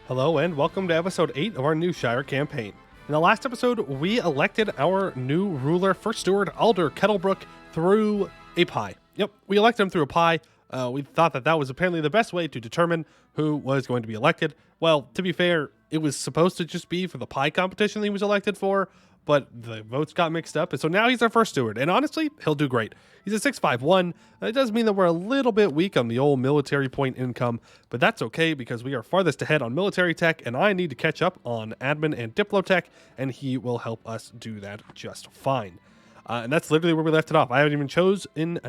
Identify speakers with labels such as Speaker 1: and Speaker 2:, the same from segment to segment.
Speaker 1: Hello and welcome to episode 8 of our Newshire campaign. In the last episode, we elected our new ruler, First Steward Alder Kettlebrook, through a pie. Yep, we elected him through a pie. We thought that was apparently the best way to determine who was going to be elected. Well, to be fair, it was supposed to just be for the pie competition he was elected for, but the votes got mixed up, and so now he's our first steward, and honestly, he'll do great. He's a 651. It does mean that we're a little bit weak on the old military point income, but that's okay because we are farthest ahead on military tech, and I need to catch up on admin and diplotech, and he will help us do that just fine. And that's literally where we left it off. I haven't even chosen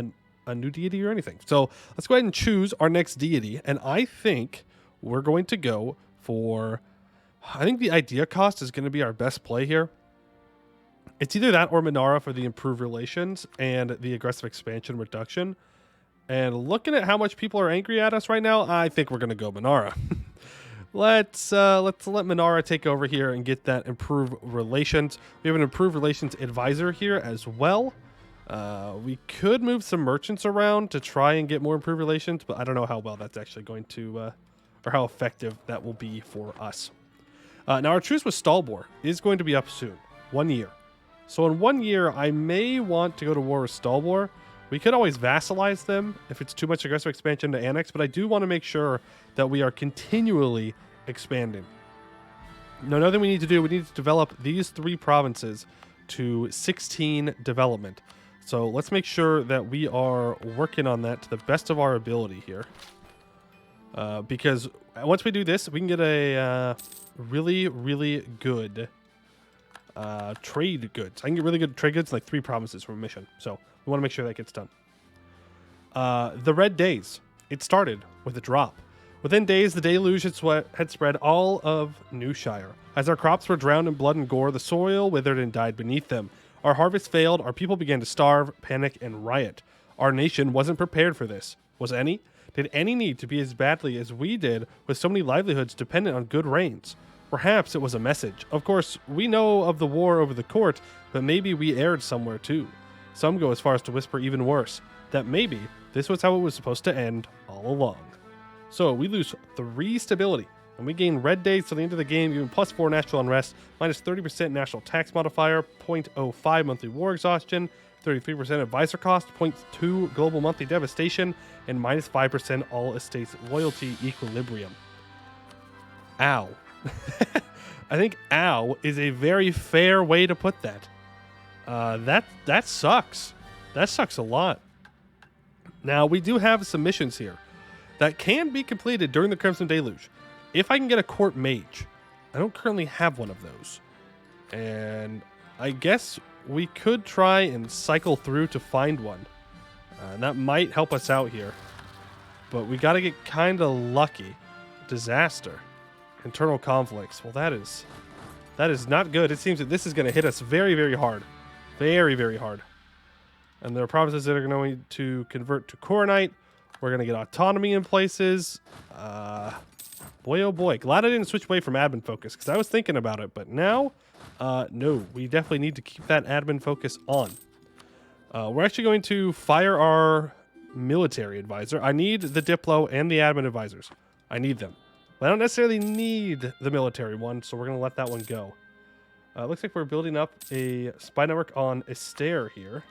Speaker 1: a new deity or anything. So let's go ahead and choose our next deity, and I think we're going to go for... I think the idea cost is going to be our best play here. It's either that or Minara for the improved relations and the aggressive expansion reduction. And looking at how much people are angry at us right now, I think we're going to go Minara. Let's let Minara take over here and get that improved relations. We have an improved relations advisor here as well. We could move some merchants around to try and get more improved relations, but I don't know how well that's actually going to, or how effective that will be for us. Now our truce with Stalbor is going to be up soon, 1 year. So in 1 year, I may want to go to war with Stalbor. We could always vassalize them if it's too much aggressive expansion to annex, but I do want to make sure that we are continually expanding. Now, another thing we need to do, we need to develop these 3 provinces to 16 development. So let's make sure that we are working on that to the best of our ability here. Because once we do this, we can get a really, really good... trade goods. I can get really good trade goods, like 3 provinces from a mission. So we want to make sure that gets done. The Red Days. It started with a drop. Within days, the deluge had spread all of Newshire. As our crops were drowned in blood and gore, the soil withered and died beneath them. Our harvest failed, our people began to starve, panic, and riot. Our nation wasn't prepared for this. Was any? Did any need to be as badly as we did, with so many livelihoods dependent on good rains? Perhaps it was a message. Of course, we know of the war over the court, but maybe we erred somewhere too. Some go as far as to whisper even worse, that maybe this was how it was supposed to end all along. So we lose 3 stability, and we gain red days till the end of the game, giving +4 natural unrest, minus 30% national tax modifier, 0.05 monthly war exhaustion, 33% advisor cost, 0.2 global monthly devastation, and minus 5% all estates loyalty equilibrium. Ow. I think ow is a very fair way to put that. That sucks. That sucks a lot. Now, we do have some missions here that can be completed during the Crimson Deluge. If I can get a court mage. I don't currently have one of those. And I guess we could try and cycle through to find one. And that might help us out here. But we got to get kind of lucky. Disaster. Internal conflicts. Well, that is not good. It seems that this is going to hit us very, very hard. Very, very hard. And there are provinces that are going to convert to Coronite. We're going to get autonomy in places. Boy, oh boy. Glad I didn't switch away from admin focus, because I was thinking about it. But now, no. We definitely need to keep that admin focus on. We're actually going to fire our military advisor. I need the Diplo and the admin advisors. I need them. I don't necessarily need the military one, so we're going to let that one go. Looks like we're building up a spy network on Estair here.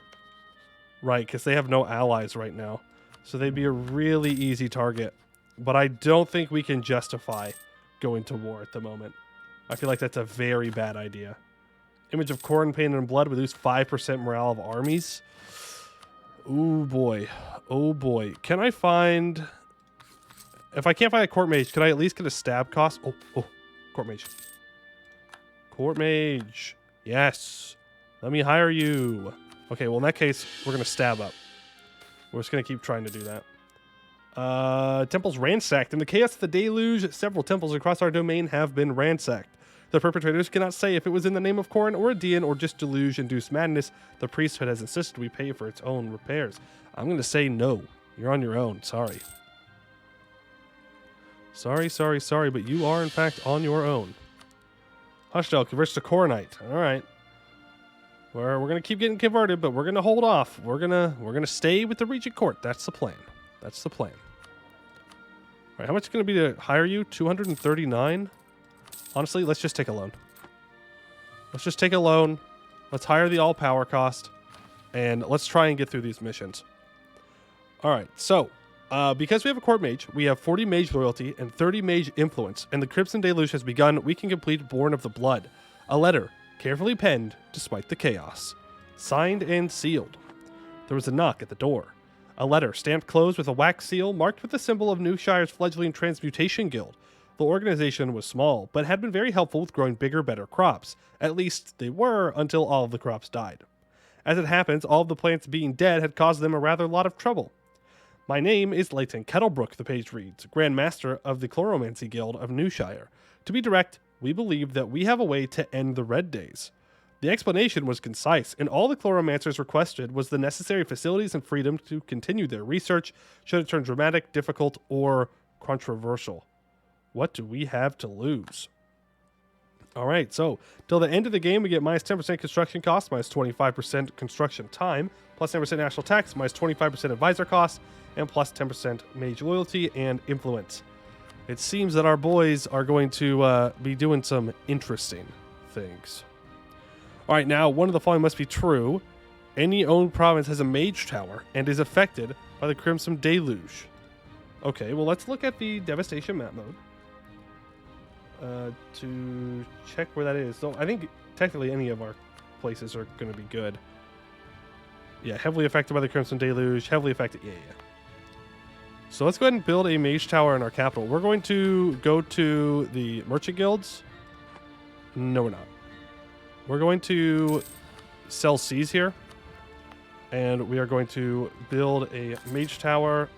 Speaker 1: Right, because they have no allies right now. So they'd be a really easy target. But I don't think we can justify going to war at the moment. I feel like that's a very bad idea. Image of Corn, Pain, and Blood. We lose 5% morale of armies. Ooh, boy. Oh, boy. Can I find... If I can't find a court mage, could I at least get a stab cost? Oh, court mage. Court mage. Yes. Let me hire you. Okay, well, in that case, we're going to stab up. We're just going to keep trying to do that. Temples ransacked. In the chaos of the deluge, several temples across our domain have been ransacked. The perpetrators cannot say if it was in the name of Corn or Aedean or just deluge-induced madness. The priesthood has insisted we pay for its own repairs. I'm going to say no. You're on your own. Sorry. Sorry, but you are, in fact, on your own. Hushdale converts to Coronite. All right. We're going to keep getting converted, but we're going to hold off. We're going to stay with the Regent Court. That's the plan. That's the plan. right, how much is it going to be to hire you? 239? Honestly, let's just take a loan. Let's just take a loan. Let's hire the all power cost. And let's try and get through these missions. All right, so because we have a court mage, we have 40 mage loyalty and 30 mage influence, and the Crimson Deluge has begun. We can complete Born of the Blood, a letter carefully penned despite the chaos, signed and sealed. There was a knock at the door. A letter stamped closed with a wax seal marked with the symbol of Newshire's fledgling transmutation guild. The organization was small, but had been very helpful with growing bigger, better crops. At least they were until all of the crops died. As it happens, all of the plants being dead had caused them a rather lot of trouble. My name is Leighton Kettlebrook, the page reads, Grand Master of the Chloromancy Guild of Newshire. To be direct, we believe that we have a way to end the Red Days. The explanation was concise, and all the Chloromancers requested was the necessary facilities and freedom to continue their research should it turn dramatic, difficult, or controversial. What do we have to lose? All right, so till the end of the game, we get minus 10% construction cost, minus 25% construction time, plus 10% national tax, minus 25% advisor cost, and plus 10% mage loyalty and influence. It seems that our boys are going to be doing some interesting things. All right, now one of the following must be true. Any owned province has a mage tower and is affected by the Crimson Deluge. Okay, well, let's look at the devastation map mode. To check where that is. So I think technically any of our places are going to be good. Yeah, heavily affected by the Crimson Deluge. Heavily affected. Yeah. So let's go ahead and build a mage tower in our capital. We're going to go to the merchant guilds. No, we're not. We're going to sell seas here. And we are going to build a mage tower.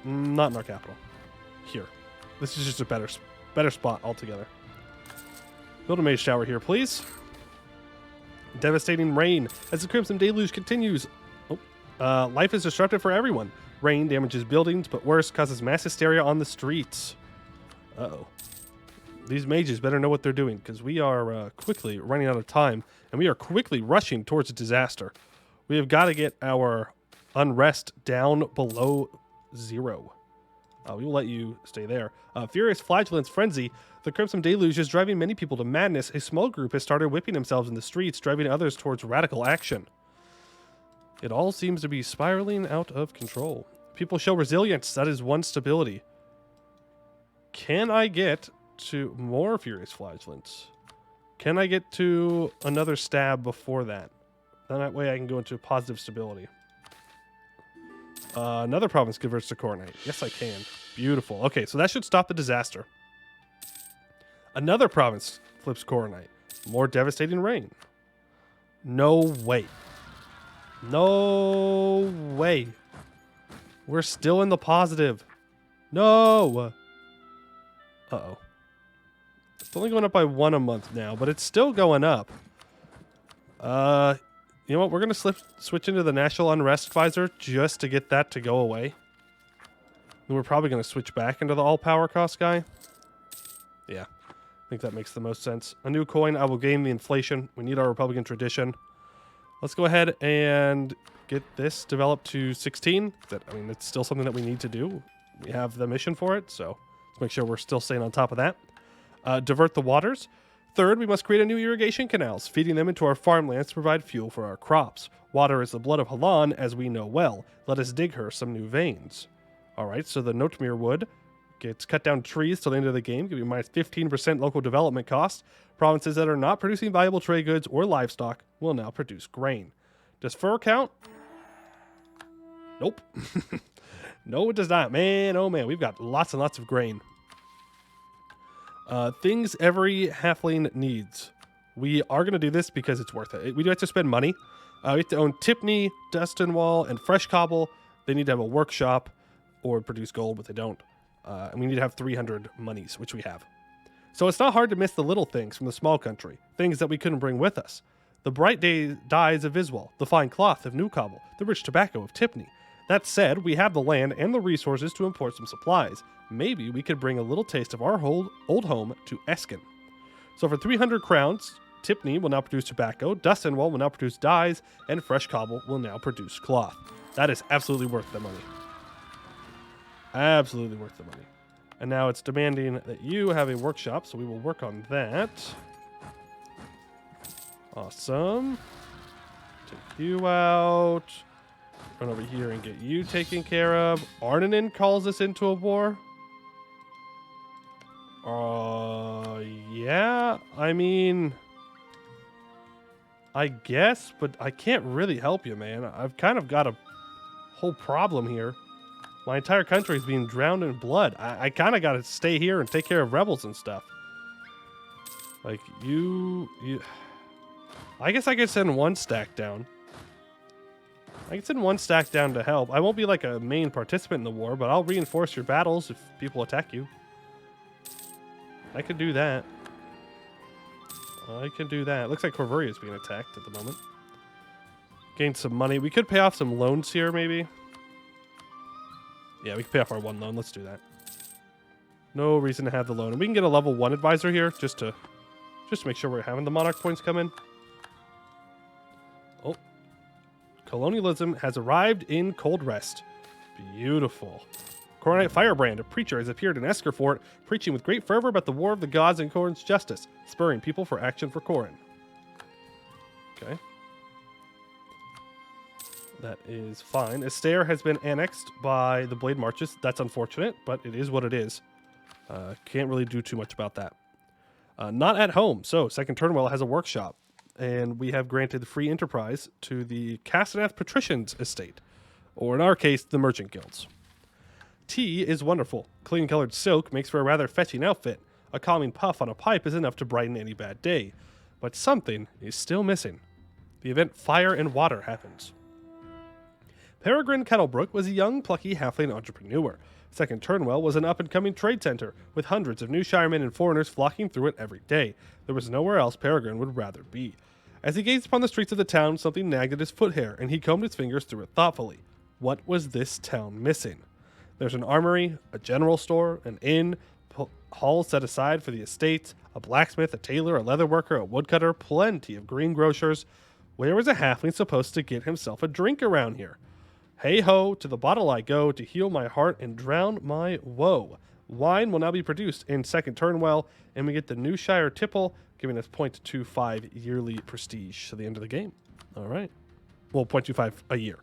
Speaker 1: Not in our capital. Here. This is just a better spot altogether. Build a mage tower here, please. Devastating rain as the Crimson Deluge continues. Life is disruptive for everyone. Rain damages buildings, but worse, causes mass hysteria on the streets. Uh-oh. These mages better know what they're doing, because we are quickly running out of time, and we are quickly rushing towards a disaster. We have got to get our unrest down below 0. We will let you stay there. Furious Flagellant's Frenzy. The Crimson Deluge is driving many people to madness. A small group has started whipping themselves in the streets, driving others towards radical action. It all seems to be spiraling out of control. People show resilience. That is one stability. Can I get to more Furious Flagellants? Can I get to another stab before that? Then that way I can go into positive stability. Another province converts to Coronite. Yes, I can. Beautiful. Okay, so that should stop the disaster. Another province flips Coronite. More devastating rain. No way. No way. We're still in the positive. No. Uh-oh. It's only going up by 1 a month now, but it's still going up. You know what? We're going to switch into the National Unrest Visor just to get that to go away. And we're probably going to switch back into the all-power cost guy. Yeah. I think that makes the most sense. A new coin. I will gain the inflation. We need our Republican tradition. Let's go ahead and get this developed to 16. It's still something that we need to do. We have the mission for it, so let's make sure we're still staying on top of that. Divert the waters. Third, we must create a new irrigation canals, feeding them into our farmlands to provide fuel for our crops. Water is the blood of Halan, as we know well. Let us dig her some new veins. All right, so the Notmere wood gets cut down trees till the end of the game, giving minus 15% local development cost. Provinces that are not producing valuable trade goods or livestock will now produce grain. Does fur count? Nope. No, it does not. Man, oh man, we've got lots and lots of grain. Things every halfling needs. We are going to do this because it's worth it. We do have to spend money. We have to own Tipney, Dustinwall, and Fresh Cobble. They need to have a workshop or produce gold, but they don't. And we need to have 300 monies, which we have. So it's not hard to miss the little things from the small country, things that we couldn't bring with us. The bright dyes of Viswal, the fine cloth of Newcobble, the rich tobacco of Tipney. That said, we have the land and the resources to import some supplies. Maybe we could bring a little taste of our old home to Eskin. So for 300 crowns, Tipney will now produce tobacco, Dustinwall will now produce dyes, and Fresh Cobble will now produce cloth. That is absolutely worth the money. Absolutely worth the money. And now it's demanding that you have a workshop, so we will work on that. Awesome. Take you out. Run over here and get you taken care of. Arnanen calls us into a war. Yeah. I mean, I guess, but I can't really help you, man. I've kind of got a whole problem here. My entire country is being drowned in blood. I kind of got to stay here and take care of rebels and stuff. Like, you... I guess I could send one stack down. I can send one stack down to help. I won't be like a main participant in the war, but I'll reinforce your battles if people attack you. I could do that. I can do that. Looks like Corvuria is being attacked at the moment. Gain some money. We could pay off some loans here, maybe. Yeah, we can pay off our one loan. Let's do that. No reason to have the loan. And we can get a level 1 advisor here just to make sure we're having the monarch points come in. Oh. Colonialism has arrived in Cold Rest. Beautiful. Coronite Firebrand, a preacher, has appeared in Eskerfort, preaching with great fervor about the war of the gods and Corin's justice, spurring people for action for Corin. Okay. That is fine. Estair has been annexed by the Blade Marches. That's unfortunate, but it is what it is. Can't really do too much about that. Not at home. So, Second Turnwell has a workshop, and we have granted free enterprise to the Castaneath Patricians estate, or in our case, the Merchant Guilds. Tea is wonderful. Clean-colored silk makes for a rather fetching outfit. A calming puff on a pipe is enough to brighten any bad day. But something is still missing. The event Fire and Water happens. Peregrine Kettlebrook was a young, plucky halfling entrepreneur. Second Turnwell was an up-and-coming trade center, with hundreds of new Shiremen and foreigners flocking through it every day. There was nowhere else Peregrine would rather be. As he gazed upon the streets of the town, something nagged at his foot hair, and he combed his fingers through it thoughtfully. What was this town missing? There's an armory, a general store, an inn, halls set aside for the estates, a blacksmith, a tailor, a leather worker, a woodcutter, plenty of greengrocers. Where was a halfling supposed to get himself a drink around here? Hey ho, to the bottle I go to heal my heart and drown my woe. Wine will now be produced in Second Turnwell, and we get the Newshire tipple, giving us 0.25 yearly prestige to the end of the game. All right. Well, 0.25 a year.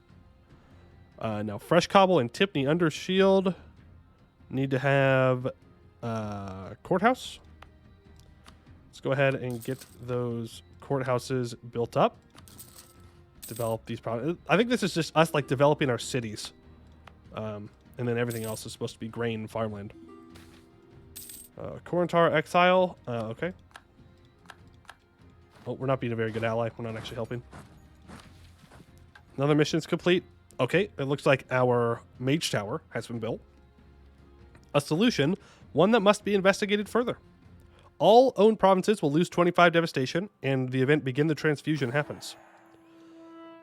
Speaker 1: Now, Fresh Cobble and Tipney under shield need to have courthouse. Let's go ahead and get those courthouses built up. Develop these products. I think this is just us like developing our cities. And then everything else is supposed to be grain and farmland. Corintar Exile. Okay. Oh, we're not being a very good ally. We're not actually helping. Another mission's complete. Okay, it looks like our mage tower has been built. A solution, one that must be investigated further. All owned provinces will lose 25 devastation, and the event Begin the Transfusion happens.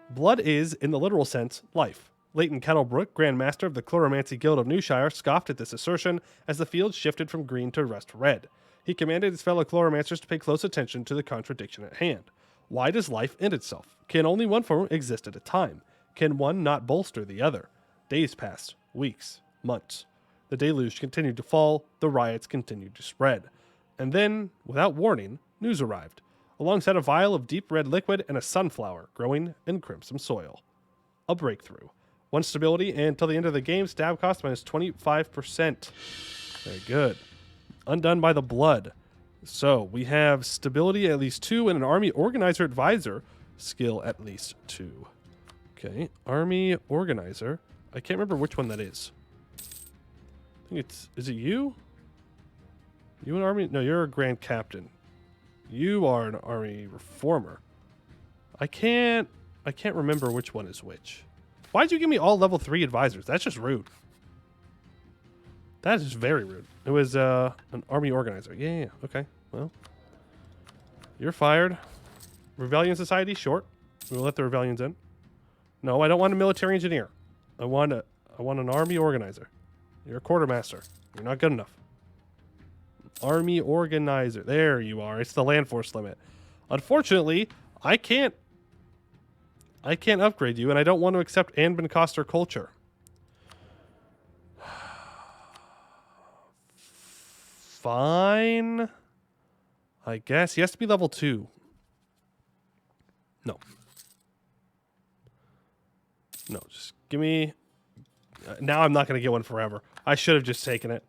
Speaker 1: Blood is, in the literal sense, life. Leighton Kettlebrook, Grand Master of the Chloromancy Guild of Newshire, scoffed at this assertion as the field shifted from green to rust red. He commanded his fellow Chloromancers to pay close attention to the contradiction at hand. Why does life end itself? Can only one form exist at a time? Can one not bolster the other? Days passed, weeks, months. The deluge continued to fall, the riots continued to spread. And then, without warning, news arrived, alongside a vial of deep red liquid and a sunflower growing in crimson soil. A breakthrough. One stability, and until the end of the game, stab cost minus 25%. Very good. Undone by the blood. So, we have stability at least 2 and an army organizer advisor skill at least 2. Okay, Army Organizer. I can't remember which one that is. I think is it you? You an Army? No, you're a Grand Captain. You are an Army Reformer. I can't remember which one is which. Why'd you give me all level 3 advisors? That's just rude. That is very rude. It was an Army Organizer. Yeah, okay. Well, you're fired. Rebellion Society, short. We'll let the rebellions in. No, I don't want a military engineer. I want an army organizer. You're a quartermaster. You're not good enough. Army organizer. There you are. It's the land force limit. Unfortunately, I can't upgrade you, and I don't want to accept Anbennar culture. fine. I guess. He has to be level 2. No. No, just give me... now I'm not going to get one forever. I should have just taken it.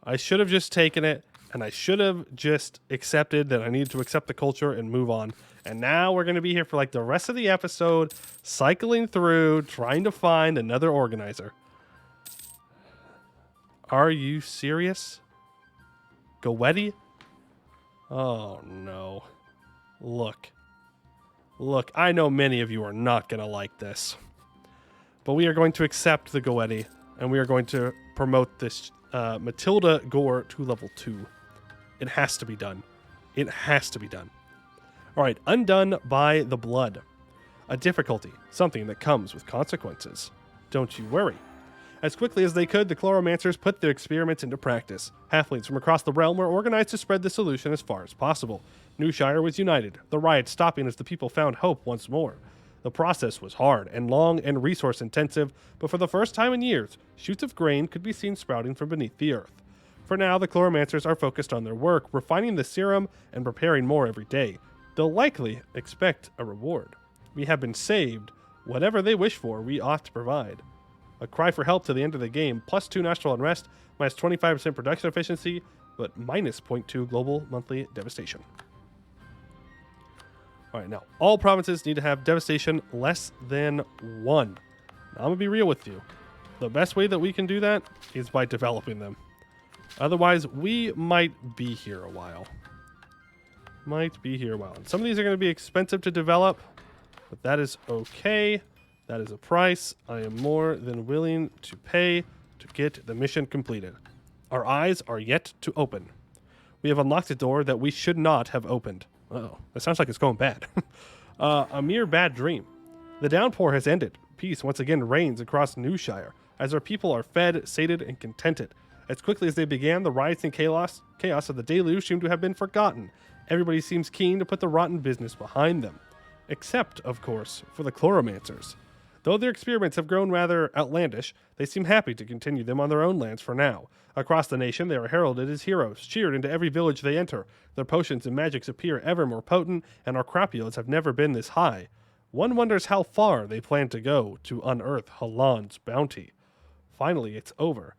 Speaker 1: I should have just taken it, and I should have just accepted that I needed to accept the culture and move on. And now we're going to be here for like the rest of the episode, cycling through, trying to find another organizer. Are you serious? Goetti? Oh, no. Look. Look, I know many of you are not going to like this. But we are going to accept the Goetti, and we are going to promote this Matilda Gore to level 2. It has to be done. It has to be done. All right, undone by the blood. A difficulty, something that comes with consequences. Don't you worry. As quickly as they could, the Chloromancers put their experiments into practice. Halflings from across the realm were organized to spread the solution as far as possible. Newshire was united, the riots stopping as the people found hope once more. The process was hard and long and resource intensive, but for the first time in years, shoots of grain could be seen sprouting from beneath the earth. For now, the Chloromancers are focused on their work, refining the serum and preparing more every day. They'll likely expect a reward. We have been saved. Whatever they wish for, we ought to provide. A cry for help to the end of the game, plus 2 national unrest, minus 25% production efficiency, but minus 0.2 global monthly devastation. All right, now, all provinces need to have devastation less than 1. Now, I'm going to be real with you. The best way that we can do that is by developing them. Otherwise, we might be here a while. And some of these are going to be expensive to develop, but that is okay. That is a price I am more than willing to pay to get the mission completed. Our eyes are yet to open. We have unlocked a door that we should not have opened. Uh-oh, that sounds like it's going bad. A mere bad dream. The downpour has ended. Peace once again reigns across Newshire, as our people are fed, sated, and contented. As quickly as they began, the riots and chaos of the deluge seem to have been forgotten. Everybody seems keen to put the rotten business behind them. Except, of course, for the Chloromancers. Though their experiments have grown rather outlandish, they seem happy to continue them on their own lands for now. Across the nation, they are heralded as heroes, cheered into every village they enter. Their potions and magics appear ever more potent, and our crop yields have never been this high. One wonders how far they plan to go to unearth Halan's bounty. Finally, it's over.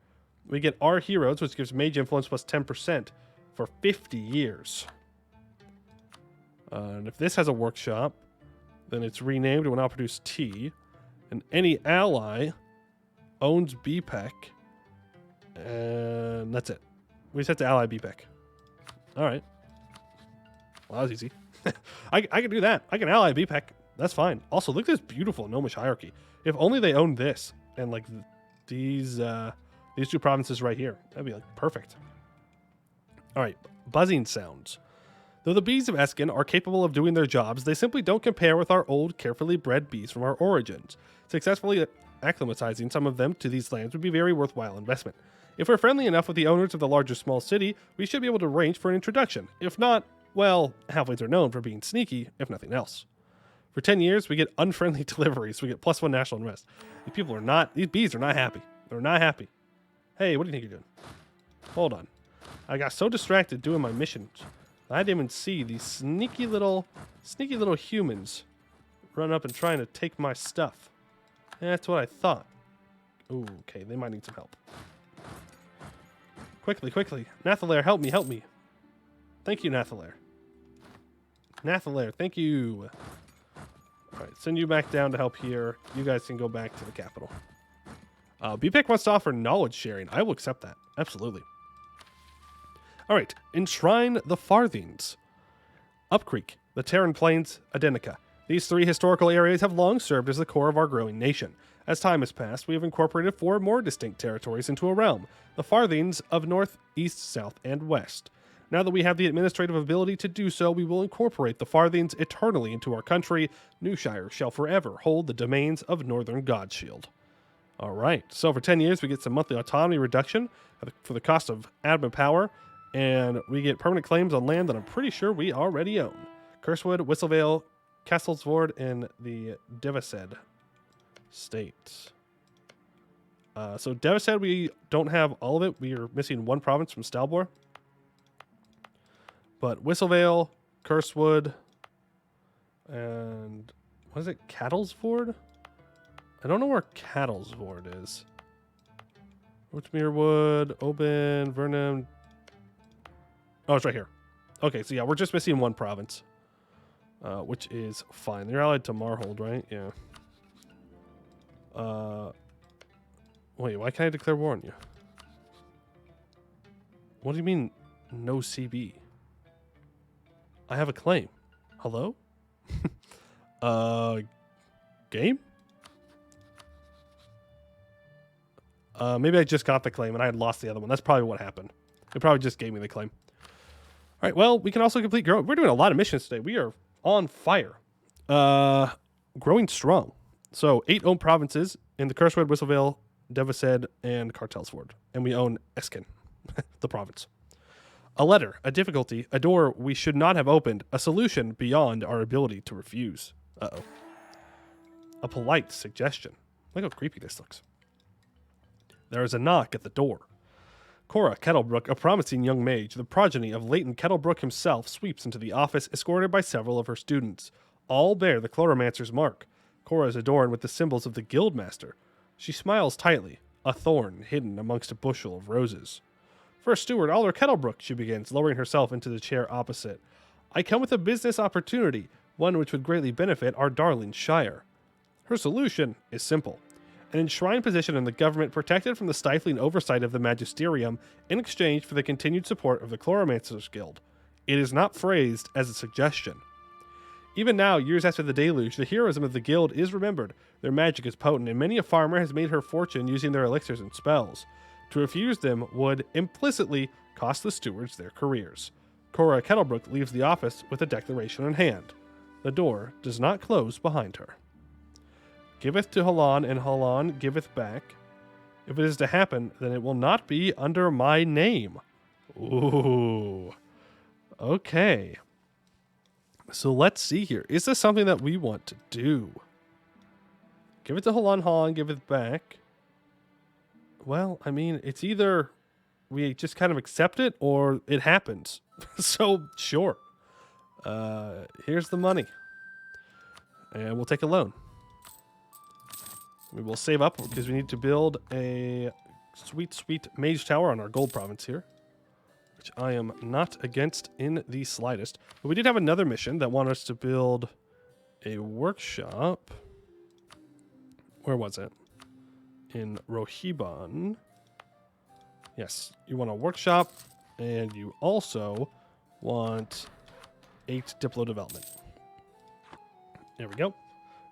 Speaker 1: We get our heroes, which gives mage influence plus 10% for 50 years. And if this has a workshop, then it's renamed. It will now produce tea. And any ally owns BPEC. And that's it. We just have to ally BPEC. All right. Well, that was easy. I can do that. I can ally BPEC. That's fine. Also, look at this beautiful gnomish hierarchy. If only they owned this and like these 2 provinces right here. That'd be like perfect. All right. Buzzing sounds. Though the bees of Eskin are capable of doing their jobs, they simply don't compare with our old, carefully bred bees from our origins. Successfully acclimatizing some of them to these lands would be a very worthwhile investment. If we're friendly enough with the owners of the larger small city, we should be able to arrange for an introduction. If not, well, halflings are known for being sneaky, if nothing else. For 10 years, we get unfriendly deliveries. We get plus 1 national unrest. These bees are not happy. They're not happy. Hey, what do you think you're doing? Hold on. I got so distracted doing my missions. I didn't even see these sneaky little humans run up and trying to take my stuff. That's what I thought. Ooh, okay, they might need some help. Quickly. Nathalair, help me. Thank you, Nathalair. Thank you. All right, send you back down to help here. You guys can go back to the capital. BPEC wants to offer knowledge sharing. I will accept that. Absolutely. All right, enshrine the Farthings. Up Creek, the Terran Plains, Adenica. These 3 historical areas have long served as the core of our growing nation. As time has passed, we have incorporated 4 more distinct territories into a realm, the Farthings of North, East, South, and West. Now that we have the administrative ability to do so, we will incorporate the Farthings eternally into our country. Newshire shall forever hold the domains of Northern Godshield. All right, so for 10 years, we get some monthly autonomy reduction for the cost of admin power. And we get permanent claims on land that I'm pretty sure we already own. Cursewood, Whistlevale, Castlesford, and the Devased states. So Devased, we don't have all of it. We are missing 1 province from Stalbor. But Whistlevale, Cursewood, and what is it? Cattlesford? I don't know where Cattlesford is. Roachmerewood, Oban, Vernon. Oh, it's right here. Okay, so yeah, we're just missing one province, which is fine. They're allied to Marhold, right? Yeah. Wait, why can't I declare war on you? What do you mean, no CB? I have a claim. Hello? Game? Maybe I just got the claim and I had lost the other one. That's probably what happened. They probably just gave me the claim. All right, well, we can also complete growth. We're doing a lot of missions today. We are on fire. Growing strong. So 8 owned provinces in the Cursewood, Whistlevale, Devased, and Cartelsford. And we own Eskin, the province. A letter, a difficulty, a door we should not have opened, a solution beyond our ability to refuse. Uh-oh. A polite suggestion. Look how creepy this looks. There is a knock at the door. Cora Kettlebrook, a promising young mage, the progeny of Leighton Kettlebrook himself, sweeps into the office, escorted by several of her students. All bear the Chloromancer's mark. Cora is adorned with the symbols of the Guildmaster. She smiles tightly, a thorn hidden amongst a bushel of roses. First Steward Alder Kettlebrook, she begins, lowering herself into the chair opposite. I come with a business opportunity, one which would greatly benefit our darling Shire. Her solution is simple. An enshrined position in the government protected from the stifling oversight of the magisterium in exchange for the continued support of the Chloromancers Guild. It is not phrased as a suggestion. Even now, years after the deluge, the heroism of the guild is remembered. Their magic is potent, and many a farmer has made her fortune using their elixirs and spells. To refuse them would implicitly cost the stewards their careers. Cora Kettlebrook leaves the office with a declaration in hand. The door does not close behind her. Giveth to Halan, and Halan giveth back. If it is to happen, then it will not be under my name. Ooh. Okay. So let's see here. Is this something that we want to do? Give it to Halan, Halan giveth back. Well, I mean, it's either we just kind of accept it or it happens. So, sure. Here's the money. And we'll take a loan. We will save up because we need to build a sweet, sweet mage tower on our gold province here, which I am not against in the slightest. But we did have another mission that wanted us to build a workshop. Where was it? In Rohibon. Yes, you want a workshop, and you also want 8 Diplo development. There we go.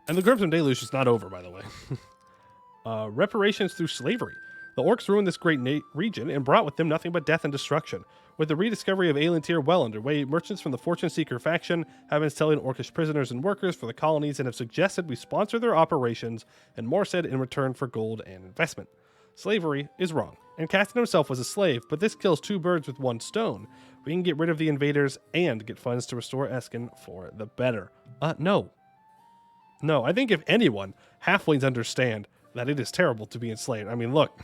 Speaker 1: And the Crimson Deluge is not over, by the way. Reparations through slavery. The orcs ruined this great region and brought with them nothing but death and destruction. With the rediscovery of Aelintir well underway, merchants from the Fortune Seeker faction have been selling orcish prisoners and workers for the colonies and have suggested we sponsor their operations, and more said in return for gold and investment. Slavery is wrong, and Castan himself was a slave, but this kills 2 birds with 1 stone. We can get rid of the invaders and get funds to restore Eskin for the better. No. No, I think if anyone, halflings understand that it is terrible to be enslaved. I mean, look.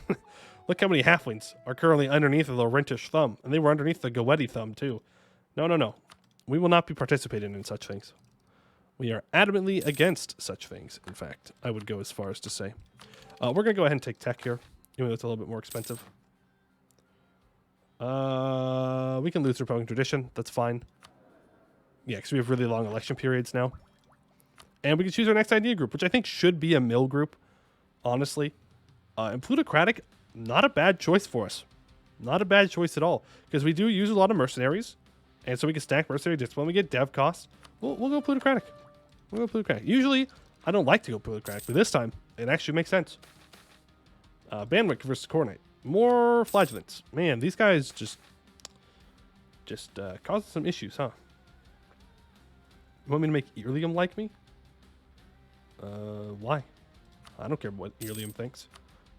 Speaker 1: Look how many halflings are currently underneath the Laurentish thumb. And they were underneath the Goetti thumb, too. No. We will not be participating in such things. We are adamantly against such things, in fact. I would go as far as to say. We're going to go ahead and take tech here, even though it's a little bit more expensive. We can lose Republican tradition. That's fine. Yeah, because we have really long election periods now. And we can choose our next idea group, which I think should be a mill group, honestly. And plutocratic, not a bad choice for us. Not a bad choice at all. Because we do use a lot of mercenaries. And so we can stack mercenary just when we get dev costs. We'll go plutocratic. We'll go plutocratic. Usually, I don't like to go plutocratic, but this time, it actually makes sense. Banwick versus Cornite. More flagellants. Man, these guys just causing some issues, huh? You want me to make Earlium like me? Why? I don't care what Earlium thinks.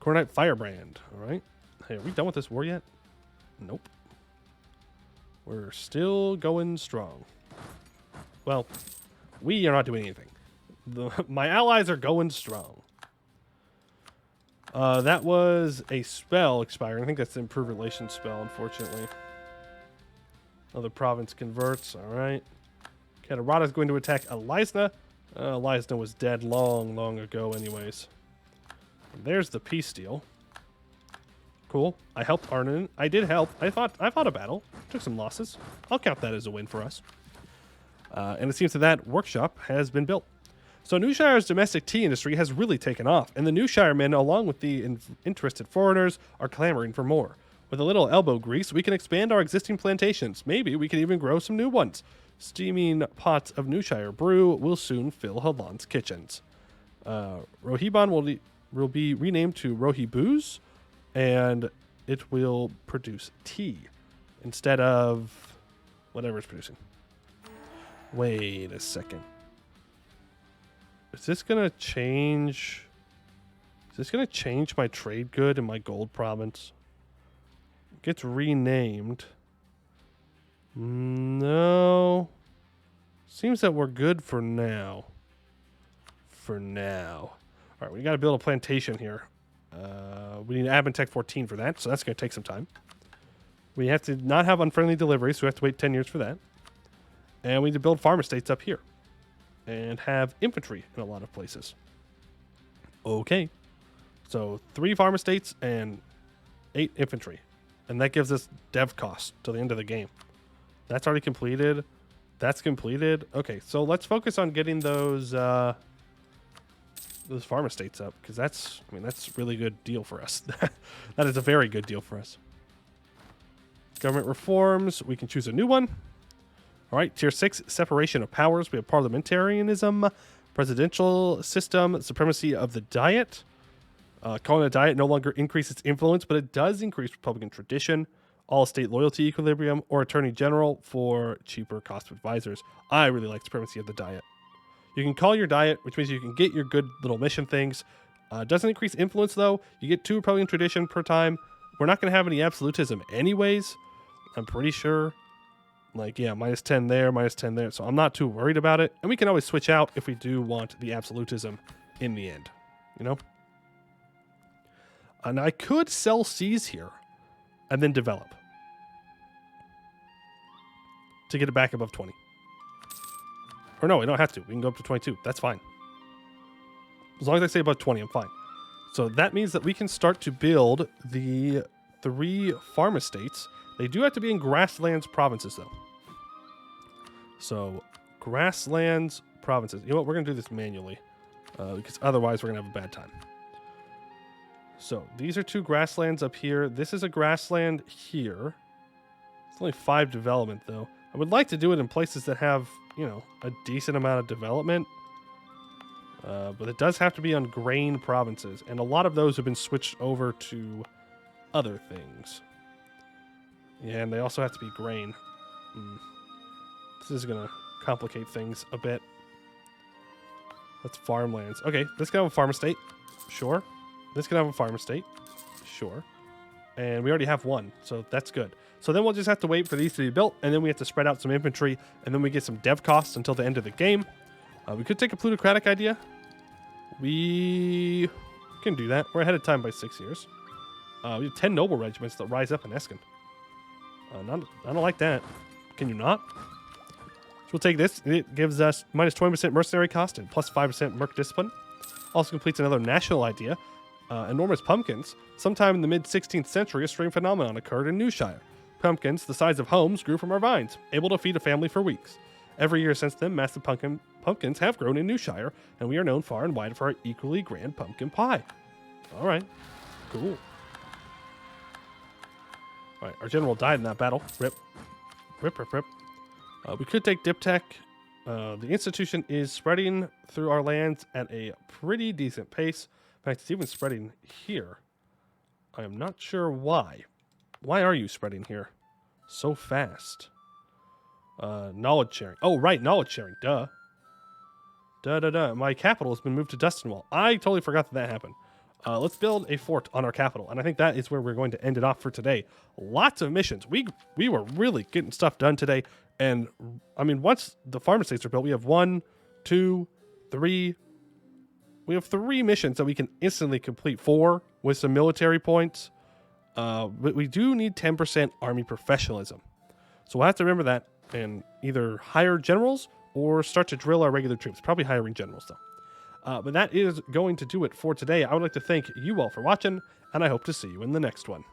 Speaker 1: Cornite Firebrand. All right. Hey, are we done with this war yet? Nope. We're still going strong. Well, we are not doing anything. My allies are going strong. That was a spell expiring. I think that's the Improve Relations spell, unfortunately. Another province converts. All right. Katarata is going to attack Elisna. Elisna was dead long, long ago anyways. And there's the peace deal. Cool. I helped Arnon. I did help. I fought a battle. Took some losses. I'll count that as a win for us. And it seems that workshop has been built. So Newshire's domestic tea industry has really taken off, and the Newshire men, along with the interested foreigners, are clamoring for more. With a little elbow grease, we can expand our existing plantations. Maybe we can even grow some new ones. Steaming pots of Newshire brew will soon fill Halan's kitchens. Rohibon will be renamed to Rohibooz, and it will produce tea instead of whatever it's producing. Wait a second. Is this going to change? Is this going to change my trade good in my gold province? It gets renamed. No. Seems that we're good for now. For now. All right, we got to build a plantation here. We need Admin Tech 14 for that, so that's going to take some time. We have to not have unfriendly deliveries, so we have to wait 10 years for that. And we need to build farm estates up here. And have infantry in a lot of places. Okay. So 3 farm estates and 8 infantry. And that gives us dev costs till the end of the game. That's already completed. That's completed. Okay, so let's focus on getting those farm estates up, because that's a really good deal for us. That is a very good deal for us. Government reforms. We can choose a new one. All right, tier 6, separation of powers. We have parliamentarianism, presidential system, supremacy of the diet. Calling a diet no longer increases influence, but it does increase Republican tradition. All state loyalty equilibrium, or attorney general for cheaper cost of advisors. I really like supremacy of the diet. You can call your diet, which means you can get your good little mission things. Doesn't increase influence, though. You get 2 Republican tradition per time. We're not going to have any absolutism anyways. I'm pretty sure. Like, yeah, -10 there, -10 there. So I'm not too worried about it. And we can always switch out if we do want the absolutism in the end. You know? And I could sell C's here and then develop to get it back above 20. Or no, we don't have to. We can go up to 22. That's fine. As long as I say above 20, I'm fine. So that means that we can start to build the 3 farm estates. They do have to be in grasslands provinces, though. So, grasslands provinces. You know what? We're going to do this manually. Because otherwise we're going to have a bad time. So, these are 2 grasslands up here. This is a grassland here. It's only 5 development, though. I would like to do it in places that have, you know, a decent amount of development. But it does have to be on grain provinces. And a lot of those have been switched over to other things. Yeah, and they also have to be grain. This is going to complicate things a bit. That's farmlands. Okay, this can have a farm estate. Sure. This can have a farm estate. Sure. And we already have 1, so that's good. So then we'll just have to wait for these to be built, and then we have to spread out some infantry, and then we get some dev costs until the end of the game. We could take a plutocratic idea. We can do that. We're ahead of time by 6 years. We have 10 noble regiments that rise up in Eskin. I don't like that. Can you not? So we'll take this. It gives us minus 20% mercenary cost and plus 5% merc discipline. Also completes another national idea. Enormous pumpkins. Sometime in the mid-16th century, a strange phenomenon occurred in Newshire. Pumpkins, the size of homes, grew from our vines, able to feed a family for weeks. Every year since then, massive pumpkins have grown in Newshire, and we are known far and wide for our equally grand pumpkin pie. All right. Cool. All right, our general died in that battle. Rip. Rip, rip, rip. We could take Diptech. The institution is spreading through our lands at a pretty decent pace. In fact, it's even spreading here. I am not sure why. Why are you spreading here so fast? Knowledge sharing. Oh, right, knowledge sharing. Duh. Duh. My capital has been moved to Dustinwall. I totally forgot that happened. Let's build a fort on our capital, and I think that is where we're going to end it off for today. Lots of missions. We were really getting stuff done today, and I mean, once the farm estates are built, we have 1, 2, 3. We have 3 missions that we can instantly complete 4 with some military points. But we do need 10% army professionalism. So we'll have to remember that and either hire generals or start to drill our regular troops. Probably hiring generals, though. But that is going to do it for today. I would like to thank you all for watching, and I hope to see you in the next one.